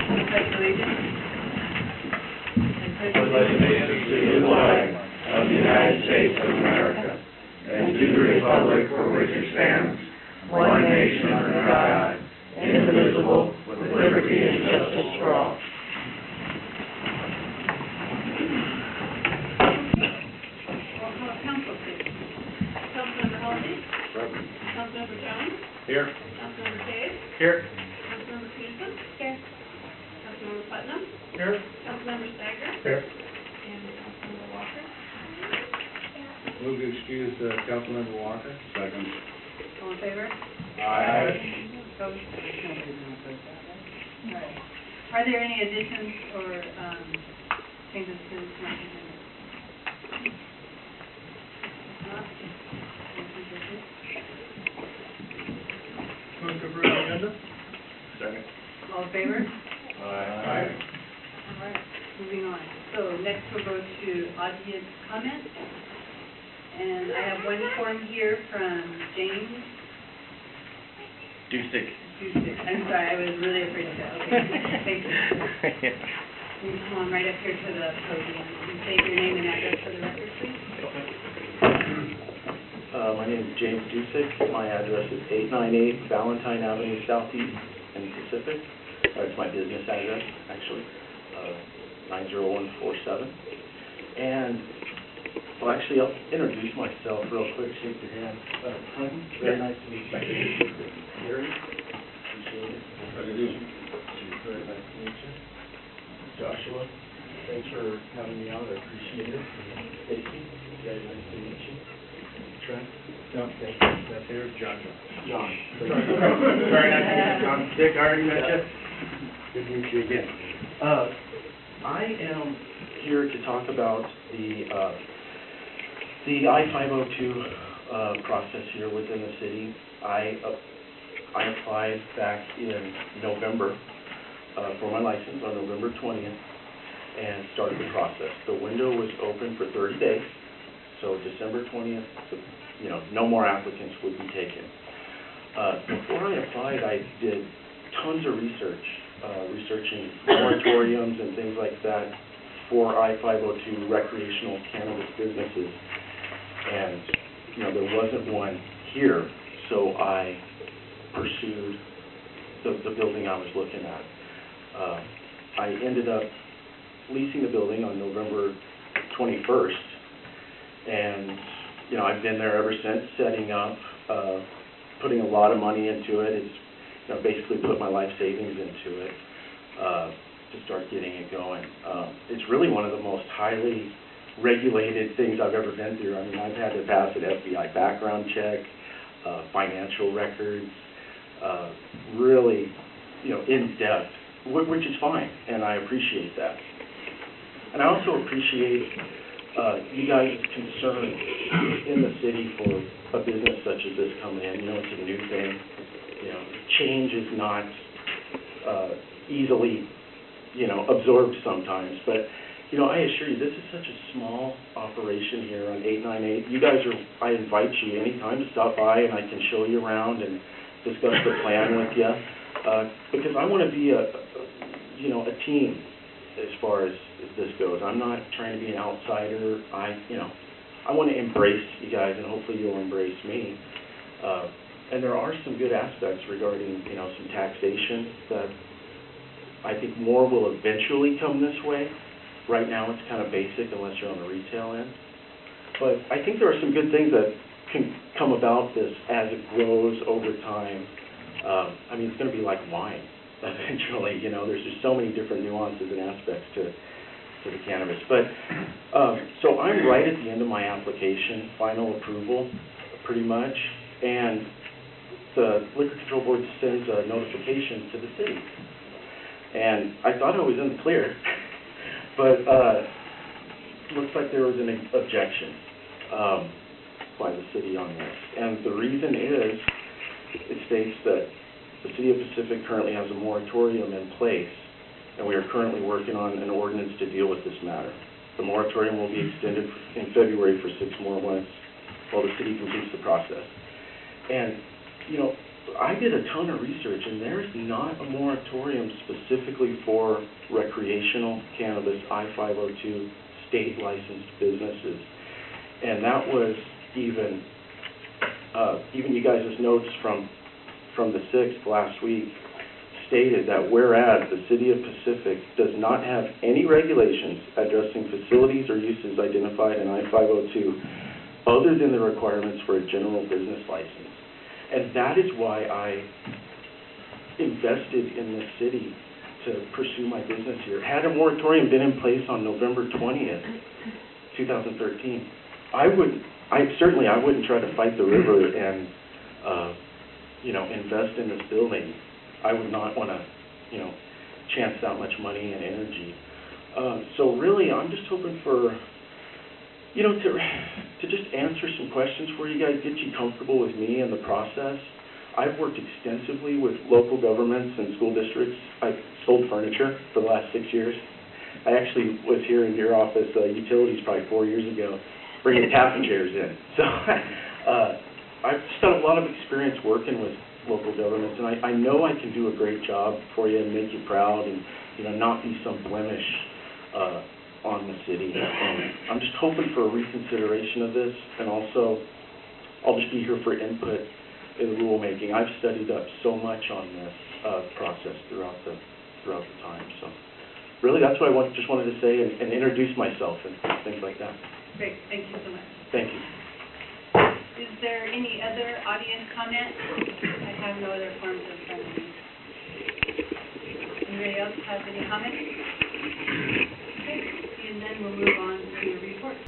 Pledge allegiance. I pledge allegiance to the flag of the United States of America and to the republic for which it stands, one nation under God, indivisible, with liberty and justice for all. Roll call council, please. Councilmember Halsey. Present. Councilmember Jones. Here. Councilmember Cave. Here. Councilmember Peterson. Here. Councilmember Putnam. Here. Councilmember Stager. Here. And Councilmember Walker. Move to excuse Councilmember Walker. Second. All in favor? Aye. Opposed? All right. Are there any additions or changes to the tonight's agenda? If not, motion to approve. Move to approve the agenda. Second. All in favor? Aye. All right, moving on. So next we'll go to audience comments. And I have one form here from James Dusick. Dusick. I'm sorry, I was really afraid of that. Okay, thank you. You come on right up here to the podium and state your name and address for the record, please. My name is James Dusick. My address is 898 Valentine Avenue Southeast in Pacific. It's my business address, actually, 90147. And, well, actually, I'll introduce myself real quick. Shake your hand. Clinton, very nice to meet you. Gary, appreciate it. Very nice to meet you. Joshua, thanks for having me on. I appreciate it. Stacy, very nice to meet you. Trent? No, thank you. That's here. John. Very nice to meet you, John. Dick, I already met you. Good to meet you again. I am here to talk about the I-502 process here within the city. I applied back in November for my license on November 20th and started the process. The window was open for 30 days, so December 20th, no more applicants would be taken. Before I applied, I did tons of research, researching moratoriums and things like that for I-502 recreational cannabis businesses. And, there wasn't one here, so I pursued the building I was looking at. I ended up leasing the building on November 21st, and, I've been there ever since, setting up, putting a lot of money into it. It's, basically put my life savings into it to start getting it going. It's really one of the most highly regulated things I've ever been through. I mean, I've had to pass an FBI background check, financial records, really, in depth, which is fine, and I appreciate that. And I also appreciate you guys' concern in the city for a business such as this coming in. It's a new thing. Change is not easily, absorbed sometimes, but I assure you, this is such a small operation here on 898. You guys I invite you anytime to stop by, and I can show you around and discuss the plan with you, because I want to be a team as far as this goes. I'm not trying to be an outsider. I want to embrace you guys, and hopefully you'll embrace me. And there are some good aspects regarding, some taxation that I think more will eventually come this way. Right now it's kind of basic unless you're on the retail end. But I think there are some good things that can come about this as it grows over time. It's going to be like wine eventually. There's just so many different nuances and aspects to the cannabis. But so I'm right at the end of my application, final approval, pretty much, and the Liquor Control Board sends a notification to the city. And I thought I was in the clear. But looks like there was an objection by the city on this. And the reason is, it states that the City of Pacific currently has a moratorium in place, and we are currently working on an ordinance to deal with this matter. The moratorium will be extended in February for 6 more months while the city completes the process. And, I did a ton of research, and there's not a moratorium specifically for recreational cannabis I-502 state licensed businesses. And that was even you guys' notes from the 6th last week stated that whereas the City of Pacific does not have any regulations addressing facilities or uses identified in I-502 other than the requirements for a general business license. And that is why I invested in this city to pursue my business here. Had a moratorium been in place on November 20th, 2013, I wouldn't try to fight the river and, invest in this building. I would not want to, chance that much money and energy. So really, I'm just hoping for, to just answer some questions for you guys, get you comfortable with me and the process. I've worked extensively with local governments and school districts. I've sold furniture for the last 6 years. I actually was here in your office, utilities, probably 4 years ago, bringing tapping chairs in. So I've just got a lot of experience working with local governments, and I know I can do a great job for you and make you proud and, not be some blemish on the city. And I'm just hoping for a reconsideration of this, and also I'll just be here for input in the rulemaking. I've studied up so much on this process throughout the time. So really, that's what I just wanted to say and introduce myself and things like that. Great, thank you so much. Thank you. Is there any other audience comment? I have no other forms of friendly. Anybody else have any comments? Okay, and then we'll move on to report.